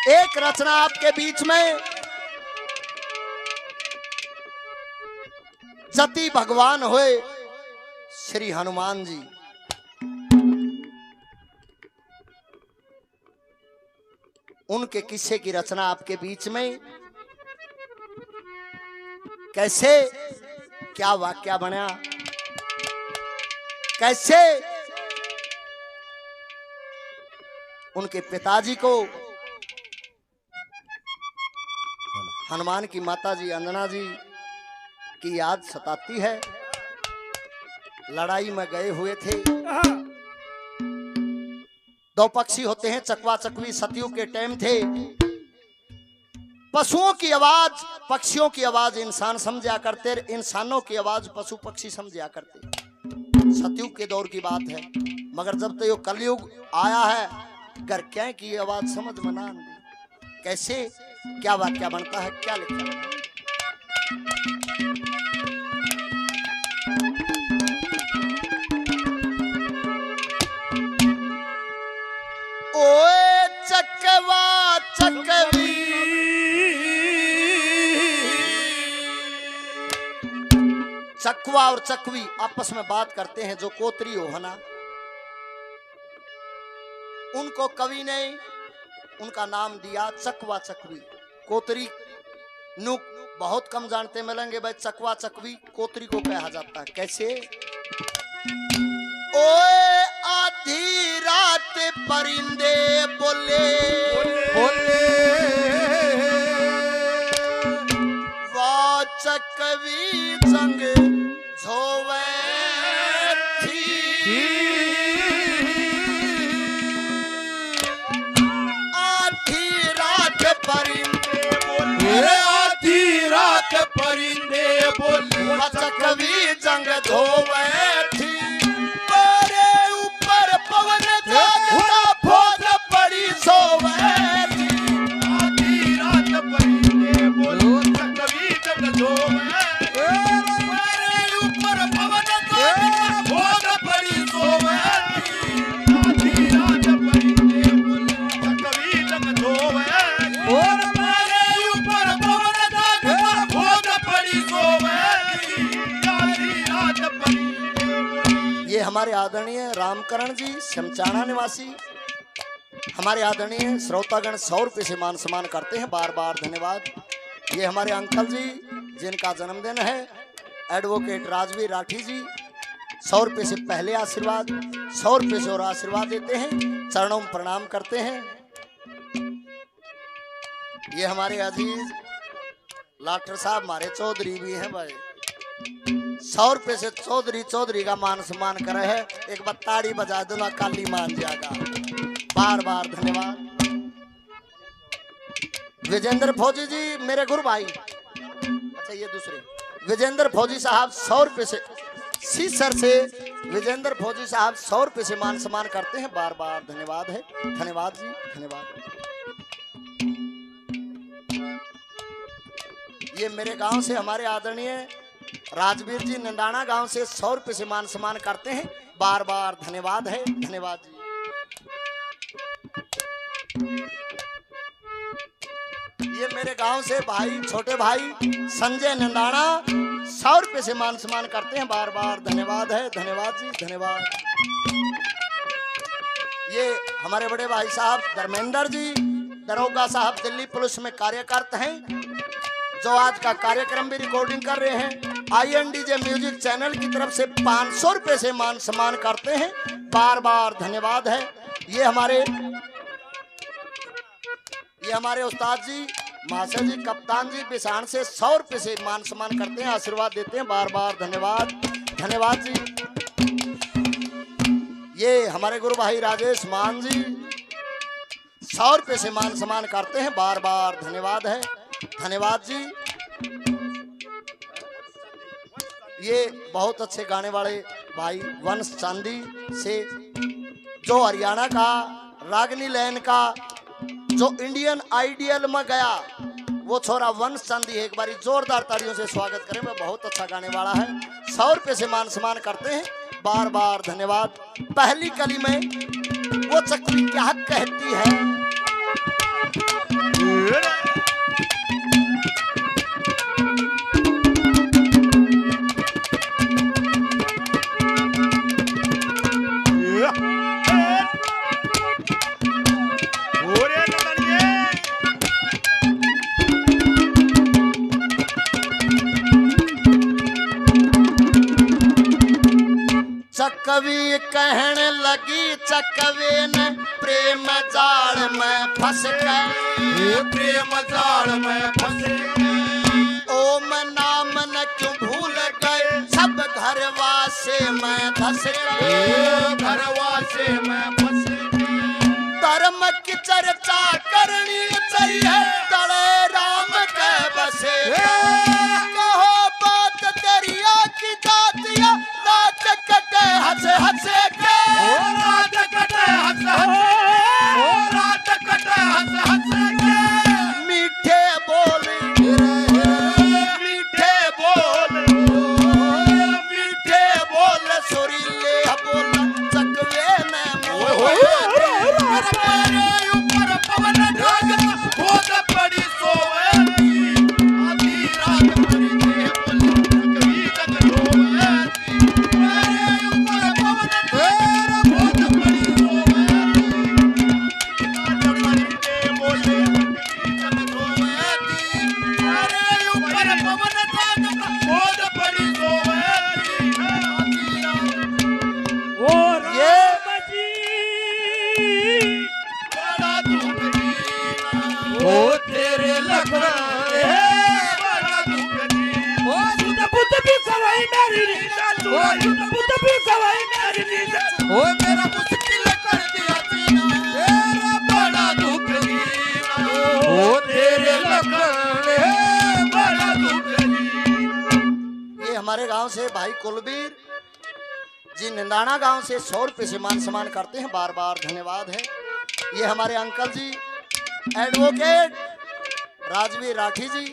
एक रचना आपके बीच में जति भगवान हुए श्री हनुमान जी। उनके किस्से की रचना आपके बीच में। कैसे क्या वाक्या बना, कैसे उनके पिताजी को हनुमान की माता जी अंजना जी की याद सताती है। लड़ाई में गए हुए थे, दो पक्षी होते हैं, चकवा चकवी, सतयुग के टाइम थे। पशुओं की आवाज पक्षियों की आवाज इंसान समझा करते, इंसानों की आवाज पशु पक्षी समझा करते। सतयुग के दौर की बात है। मगर जब तक ये कलयुग आया है, घर क्या की आवाज समझ में ना आती। कैसे क्या वाक्या बनता है, क्या लिखा है। ओए चकवा चकवी चकवा और चकवी आपस में बात करते हैं। जो कोतरी हो है ना, उनको कवि ने उनका नाम दिया चकवा चकवी। कोतरी नुक बहुत कम जानते मिलेंगे भाई। चकवा चकवी कोतरी को कहा जाता है। कैसे? ओए आधी रात परिंदे बोले बोले, वाह चकवी संग झोवे थी। आधी रात परिंदे बोले, आधी रात परिंदे बोले, वाह चकवी संग झोवे थी। हमारे आदरणीय रामकरण जी शमचाना निवासी, हमारे आदरणीय श्रोतागण 100 रुपये से मान सम्मान करते हैं, बार बार धन्यवाद। ये हमारे अंकल जी जिनका जन्मदिन है, एडवोकेट राजवीर राठी जी, 100 रुपये से पहले आशीर्वाद, 100 रुपये से और आशीर्वाद देते हैं, चरणों में प्रणाम करते हैं। ये हमारे अजीज लाठर साहब हमारे चौधरी भी हैं भाई। 100 रुपये से चौधरी का मान सम्मान करे है। एक बार ताड़ी बजा दो ना, काली मान जाएगा। बार बार धन्यवाद। विजेंद्र फौजी जी मेरे गुरु भाई, अच्छा ये दूसरे विजेंद्र फौजी साहब 100 रुपये से सीसर से विजेंद्र फौजी साहब 100 रुपये से मान सम्मान करते हैं, बार बार धन्यवाद है। धन्यवाद जी, धन्यवाद। ये मेरे गांव से हमारे आदरणीय राजवीर जी नंदाना गांव से 100 रुपये से मान सम्मान करते हैं, बार बार धन्यवाद है। धन्यवाद जी। ये मेरे गांव से भाई छोटे भाई संजय नंदाना 100 रुपये से मान सम्मान करते हैं, बार बार धन्यवाद है। धन्यवाद जी, धन्यवाद। ये हमारे बड़े भाई साहब धर्मेंद्र जी दरोगा साहब दिल्ली पुलिस में कार्यरत हैं, जो आज का कार्यक्रम भी रिकॉर्डिंग कर रहे हैं। INDJ म्यूजिक चैनल की तरफ से 500 रुपये से मान सम्मान करते हैं, बार बार धन्यवाद है। ये हमारे उस्ताद जी मास्टर जी कप्तान जी बिसाण से 100 रुपये से मान सम्मान करते हैं, आशीर्वाद देते हैं, बार बार धन्यवाद। धन्यवाद जी। ये हमारे गुरु भाई राजेश मान जी 100 रुपये से मान सम्मान करते हैं, बार बार धन्यवाद है। धन्यवाद जी। ये बहुत अच्छे गाने वाले भाई वंश चांदी से, जो हरियाणा का रागनी लैन का जो इंडियन आइडियल में गया, वो छोरा वंश चांदी है। एक बारी जोरदार तालियों से स्वागत करें, वो बहुत अच्छा गाने वाला है। 100 रुपये से मान सम्मान करते हैं, बार बार धन्यवाद। पहली कली में वो चकवी क्या कहती है, चकवी कहन लगी चकवे न प्रेम जाल में फंस गए, प्रेम जाल में फंस गए। ओम नाम न क्यों भूल गए, सब घरवासे में धस गए, घरवासे में फंस गए। धर्म की चर्चा करनी चाहिए, तड़े राम के बसे। कहो बात दरिया की जातिया, रात कटे हंस हंस के, रात कटे हंस हंस के, रात कटे हंस हंस के। मीठे बोल मीठे बोल, मीठे बोल सुरीले बोल, चकवे में मोह मेरे ऊपर पवन ढागा, खोद पड़ी सोवे। आधी रात पड़ी दे बोली, कभी तक रोवे। मेरे ऊपर पवन ढागा, खोद पड़ी सोवे। रात पड़ी दे बोली, कभी तक रोवे। मेरे ऊपर पवन ढागा, खोद पड़ी सोवे। आधी रात ये बड़ा दुख दीना, ओ तेरे लखना बड़ा दुख दीना। ओ सुध बुद्ध भी सवाई मेरी नींद, ओ सुध बुद्ध भी सवाई मेरी नींद। ओ मेरा मुश्किल कर दिया जीना, तेरा बड़ा दुख दीना, ओ तेरे लखना बड़ा दुख दीना। ये हमारे गांव से भाई कुलबीर जी निंदाना गांव से 100 रुपये से मान सम्मान करते हैं, बार बार धन्यवाद है। ये हमारे अंकल जी एडवोकेट राजवीर राठी जी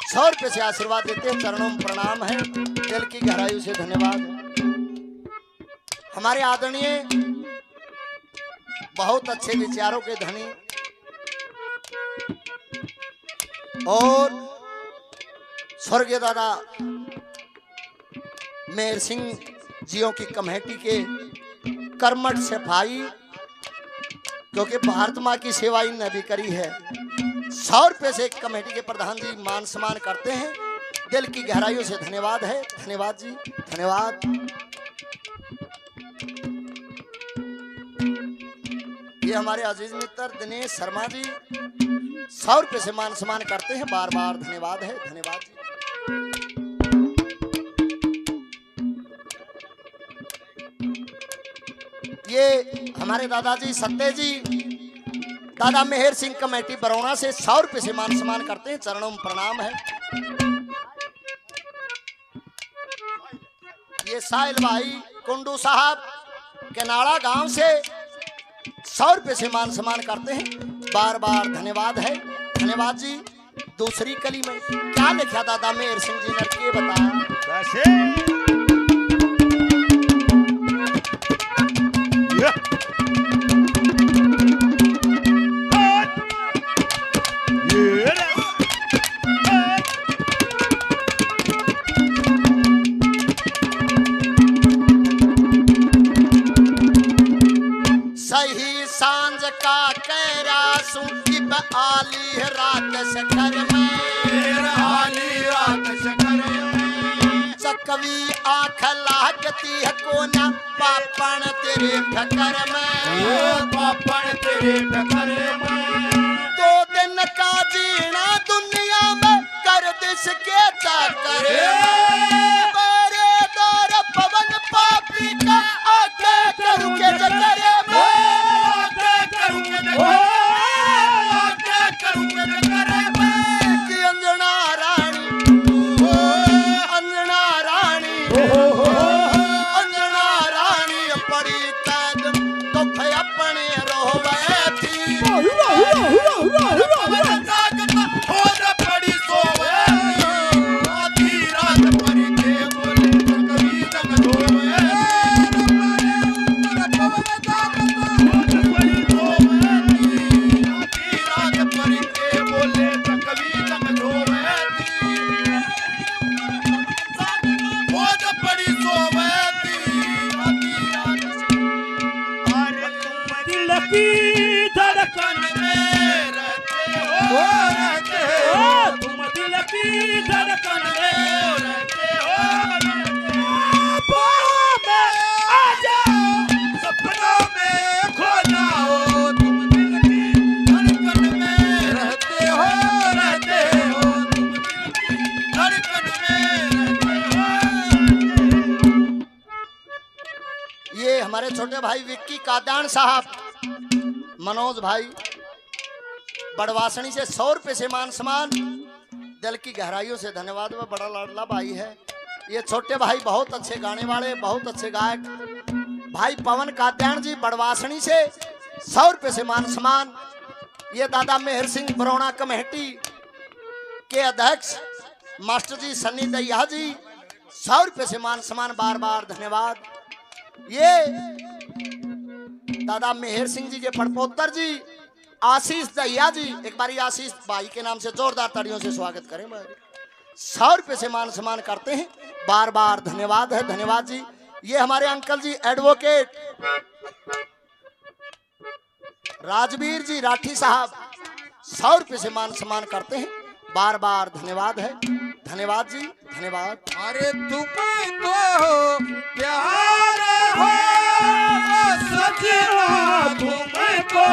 100 रुपये से आशीर्वाद देते हैं, चरणों में प्रणाम है, दिल की गहराइयों से धन्यवाद है। हमारे आदरणीय बहुत अच्छे विचारों के धनी और स्वर्गीय दादा मेहर सिंह जियों की कमेटी के कर्मठ सिपाही, क्योंकि भारत माँ की सेवा इन्होंने भी करी है। 100 रुपये से कमेटी के प्रधान जी मान सम्मान करते हैं, दिल की गहराइयों से धन्यवाद है। धन्यवाद जी, धन्यवाद। ये हमारे अजीज मित्र दिनेश शर्मा जी 100 रुपये से मान सम्मान करते हैं, बार बार धन्यवाद है। धन्यवाद जी। ये हमारे दादाजी सत्य जी दादा मेहर सिंह कमेटी बरौना से 100 रुपये से मान सम्मान करते हैं, चरणों में प्रणाम है। ये साहिल भाई कुंडू साहब केनाड़ा गांव से 100 रुपये से मान सम्मान करते हैं, बार बार धन्यवाद है। धन्यवाद जी। दूसरी कली में क्या लिखा दादा मेहर सिंह जी ने, के बताया सही सांझ का कैरासू आली रात शकर में, आली रात शकर में। चकवी आँख लागती है कोना पापण तेरे फकर में, पापड़ तेरे फकर में। 2 दिन का जीना दुनिया में कर दिस के चाकर मेरे दौर पवन पापी का आगे करू के जकर कि अंजना रानी, अंजना रानी, अंजना रानी पड़ी कैद तो अपने रोवे थी। पड़ी सोवे, आधी रात पड़ी देव धड़कन में रहते हो, बाहों में आ जाओ, सपनों में खो जाओ, तुम दिल की धड़कन में रहते हो, तुम दिल की धड़कन में रहते हो। ये हमारे छोटे भाई विक्की कादान साहब, मनोज भाई बड़वासनी से 100 रुपए से मान सम्मान, दिल की गहराइयों से धन्यवाद। वह बड़ा लाडला भाई है। ये छोटे भाई बहुत अच्छे गाने वाले, बहुत अच्छे गायक भाई पवन कात्यायन जी बड़वासनी से 100 रुपए से मान सम्मान। ये दादा मेहर सिंह बरौना कमेटी के अध्यक्ष मास्टर जी सन्नी दैया जी 100 रुपए से मान सम्मान, बार बार धन्यवाद। ये दादा मेहर सिंह जी के पड़पोतर जी आशीष दैया जी, एक बारी आशीष भाई के नाम से जोरदार तालियों से स्वागत करें भाई। 100 रुपए से मान सम्मान करते हैं, बार बार धन्यवाद है, धन्यवाद जी। ये हमारे अंकल जी एडवोकेट राजवीर जी राठी साहब 100 रुपए से मान सम्मान करते हैं, बार बार धन्यवाद है, धन्यवाद जी, धन्यवाद। अरे तुम्हें तो प्यार हो सजना, तुम्हें तो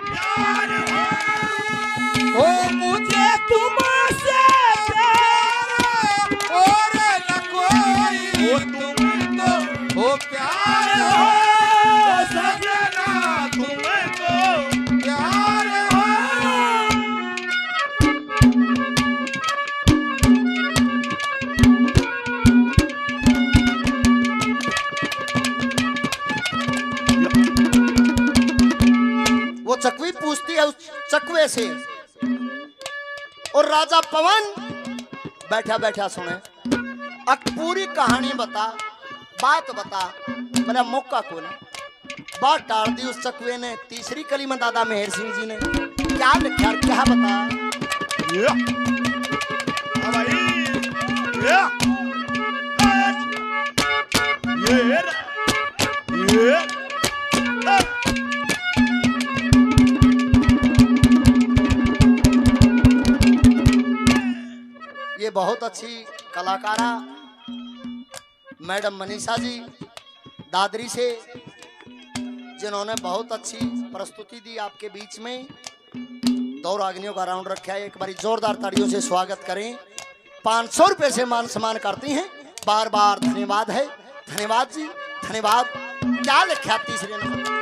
प्यार हो मुझे तुमसे प्यार और न कोई, तुम्हें तो हो प्यार हो सजना, तुम्हें तो प्यार हो। वो चकवी पूछती है उस चकवे से, और राजा पवन बैठा बैठा सुने, अब पूरी कहानी बता, बात बता। मेरा मौका को ना बात टाल दी उस चकवे ने। तीसरी कली में दादा मेहर सिंह जी ने क्या लिखा, क्या बता। ये बहुत अच्छी कलाकारा मैडम मनीषा जी दादरी से, जिन्होंने बहुत अच्छी प्रस्तुति दी आपके बीच में। 2 रागनियों का राउंड रखा है, एक बारी जोरदार तालियों से स्वागत करें। 500 रुपए से मान सम्मान करती हैं, बार बार धन्यवाद है, धन्यवाद जी, धन्यवाद। क्या लिखा तीसरे नंबर?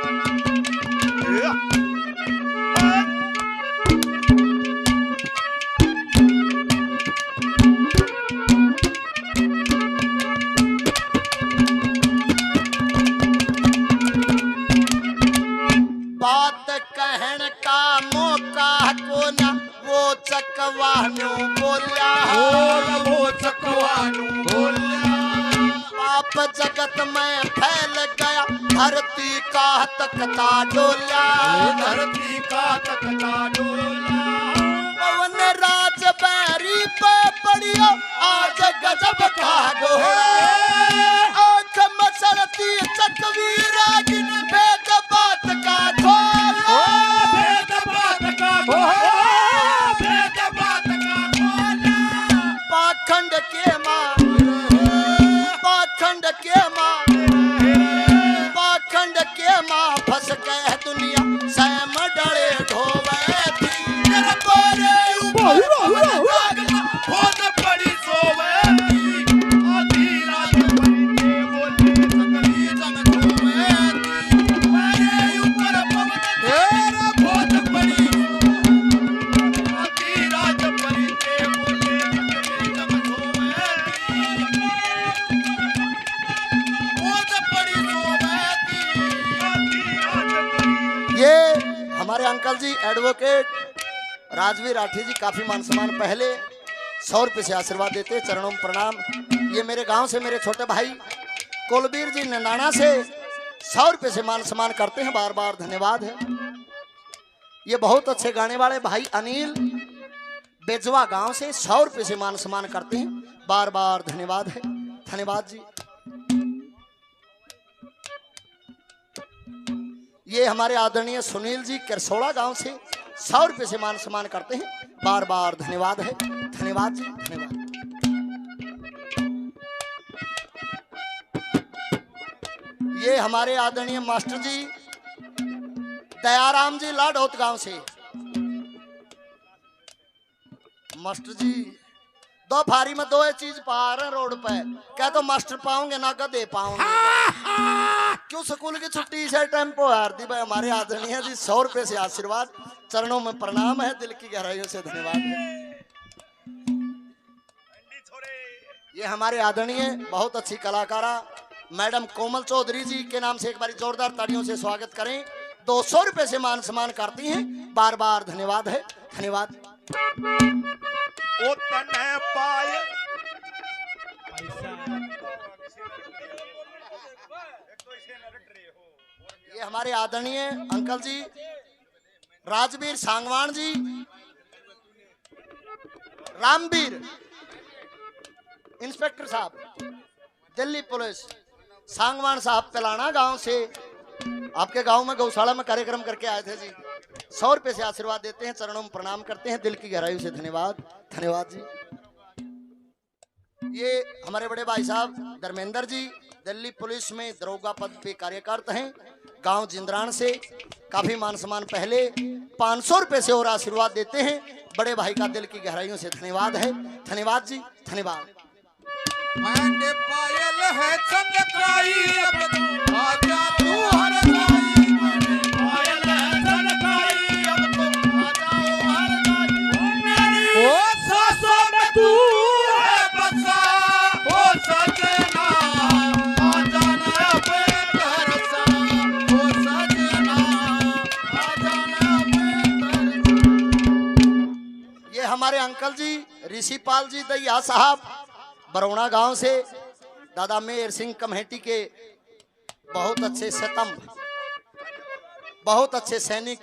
बात कहन का मौका को ना वो चकवानू बोलिया, वो चकवानू बोलिया। पाप जगत में फैल गया, धरती का तख्ता डोलिया, धरती का तख्ता डोला। पवन राज बैरी पे पड़ियो आज गजब का डोला। आंख मसरती चकवी रागिन वेद बात का ढोला, भेद बात का ढोला, भेद बात का ढोला। पाखंड के माँ, पाखंड के माँ, पाखंड के माँ फंस गए दुनिया सैम डरे ढोवे थी। तेरे पारे ऊपर जागना बहुत बड़ी सोवे थी, आधी रात बनते बोले सकली जग सोवे थी। मेरे ऊपर पवन तेरा बहुत बड़ी, आधी रात बनते बोले सकली जग सोवे थी। बहुत बड़ी सोवे थी, आधी रात बनती। ये हमारे अंकल जी एडवोकेट राजवीर राठी जी काफी मान सम्मान, पहले 100 रुपए से आशीर्वाद देते, चरणों में प्रणाम। ये मेरे गांव से मेरे छोटे भाई कुलबीर जी नंदाना से 100 रुपए से मान सम्मान करते हैं, बार बार धन्यवाद है। ये बहुत अच्छे गाने वाले भाई अनिल बेजवा गांव से 100 रुपए से मान सम्मान करते हैं, बार बार धन्यवाद है, धन्यवाद जी। ये हमारे आदरणीय सुनील जी करसोड़ा गांव से 100 रुपए से मान सम्मान करते हैं, बार बार धन्यवाद है। धन्यवाद जी, धन्यवाद। ये हमारे आदरणीय मास्टर जी दयाराम जी लाडौत गांव से। मास्टर जी दो फारी में दो चीज पा रहे हैं रोड पे, क्या तो मास्टर पाओगे ना गधे पाओगे। क्यों स्कूल की छुट्टी से टेम्पो हारती भाई। हमारे आदरणीय जी 100 रुपए से आशीर्वाद, चरणों में प्रणाम है, दिल की गहराइयों से धन्यवाद है। ये हमारे आदरणीय बहुत अच्छी कलाकारा मैडम कोमल चौधरी जी के नाम से एक बार जोरदार तालियों से स्वागत करें। 200 रुपए से मान सम्मान करती हैं, बार बार धन्यवाद है। धन्यवाद। ओ तने पाए ये हमारे आदरणीय अंकल जी राजवीर सांगवान जी, रामवीर इंस्पेक्टर साहब दिल्ली पुलिस, सांगवान साहब पिलाना गांव से आपके गांव में गौशाला में कार्यक्रम करके आए थे जी। 100 रुपए से आशीर्वाद देते हैं, चरणों में प्रणाम करते हैं, दिल की गहराइयों से धन्यवाद। धन्यवाद जी। ये हमारे बड़े भाई साहब धर्मेंद्र जी दिल्ली पुलिस में दरोगा पद पे कार्यरत हैं, गांव जिंद्रान से। काफी मान सम्मान पहले 500 रुपए से और आशीर्वाद देते हैं, बड़े भाई का दिल की गहराइयों से धन्यवाद है। धन्यवाद जी, धन्यवाद। मैंने पायल है चमकाई अब तो आजा तू हर जाई। पायल है चमकाई अब तो आजा हर जाई। ओ सासों में तू है बसा, ओ सजना आजा ना अपने घर सा, ओ सजना आजा ना अपने घर। ये हमारे अंकल जी ऋषिपाल जी दैया साहब बरौना गांव से, दादा मेहर सिंह कमेटी के बहुत अच्छे स्तंभ, बहुत अच्छे सैनिक।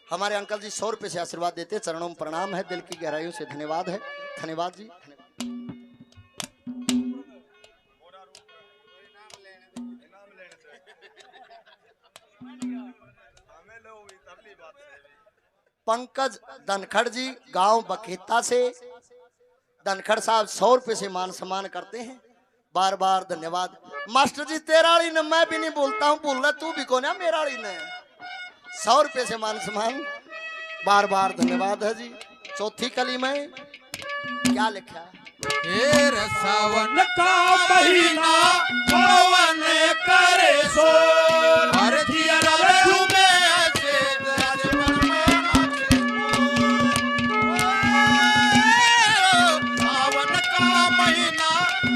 हमारे अंकल जी 100 रुपए से आशीर्वाद देते, चरणों में प्रणाम है, दिल की गहराइयों से धन्यवाद है। धन्यवाद जी, पंकज धनखड़ जी गांव बखेता से, धनखड़ साहब 100 रुपए से मान सम्मान करते हैं, बार बार धन्यवाद। मास्टर जी तेरा वाली ने मैं भी नहीं बोलता हूँ, बोल रहा तू भी कौन है, मेरा वाली ने। 100 रुपए से मान सम्मान, बार बार धन्यवाद है जी। चौथी कली में क्या लिखा है? सावन का महीना पवन करे शोर, हर जिया झूमे ऐसे राजमन में नाचे। सावन का महीना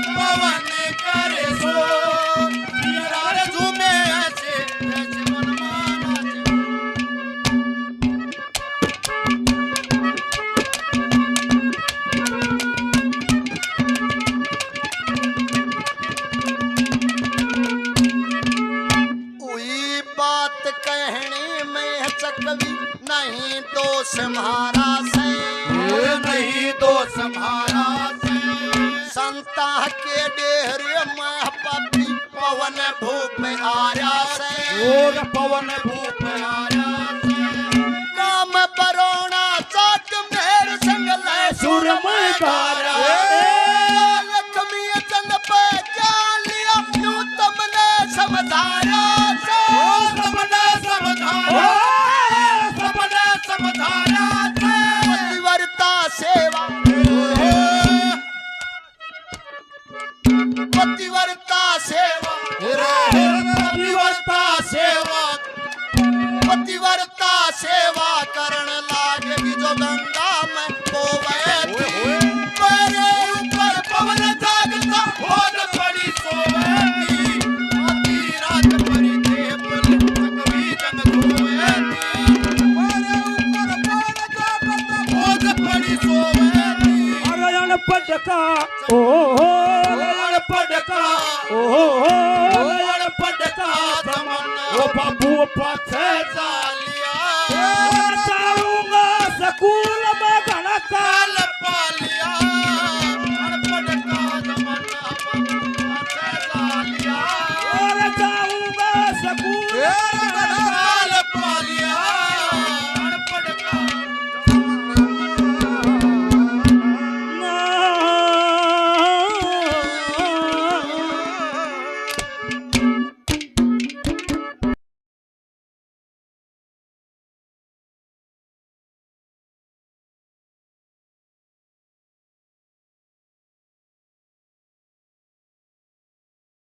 पवन करे शोर, जिया झूमे ऐसे राजमन में नाचे। कवि नहीं दोष हमारा से, नहीं दोष हमारा से। संता के डेरे में पपी पवन भूप आया से, पवन भूप आया से। काम बरोना चाट मेर संग ले सुर में गारा, लक्ष्मी चंद पे जान लिया यूं तुमने समझाया से, तुमने समझाया, पतिव्रता सेवा, पतिव्रता सेवा, पतिव्रता सेवा, पतिव्रता सेवा करण लागे जो गंगा में पोवे थी, मेरे ऊपर पवन जागता बहुत बड़ी सोवे थी, आधी रात भरी देवल कभी जन सोवे थी, मेरे ऊपर पवन जागता बहुत बड़ी सोवे थी। अरण पटका ओ पटका ओ पटका तमन्ना, ओ बाबू पाछे जा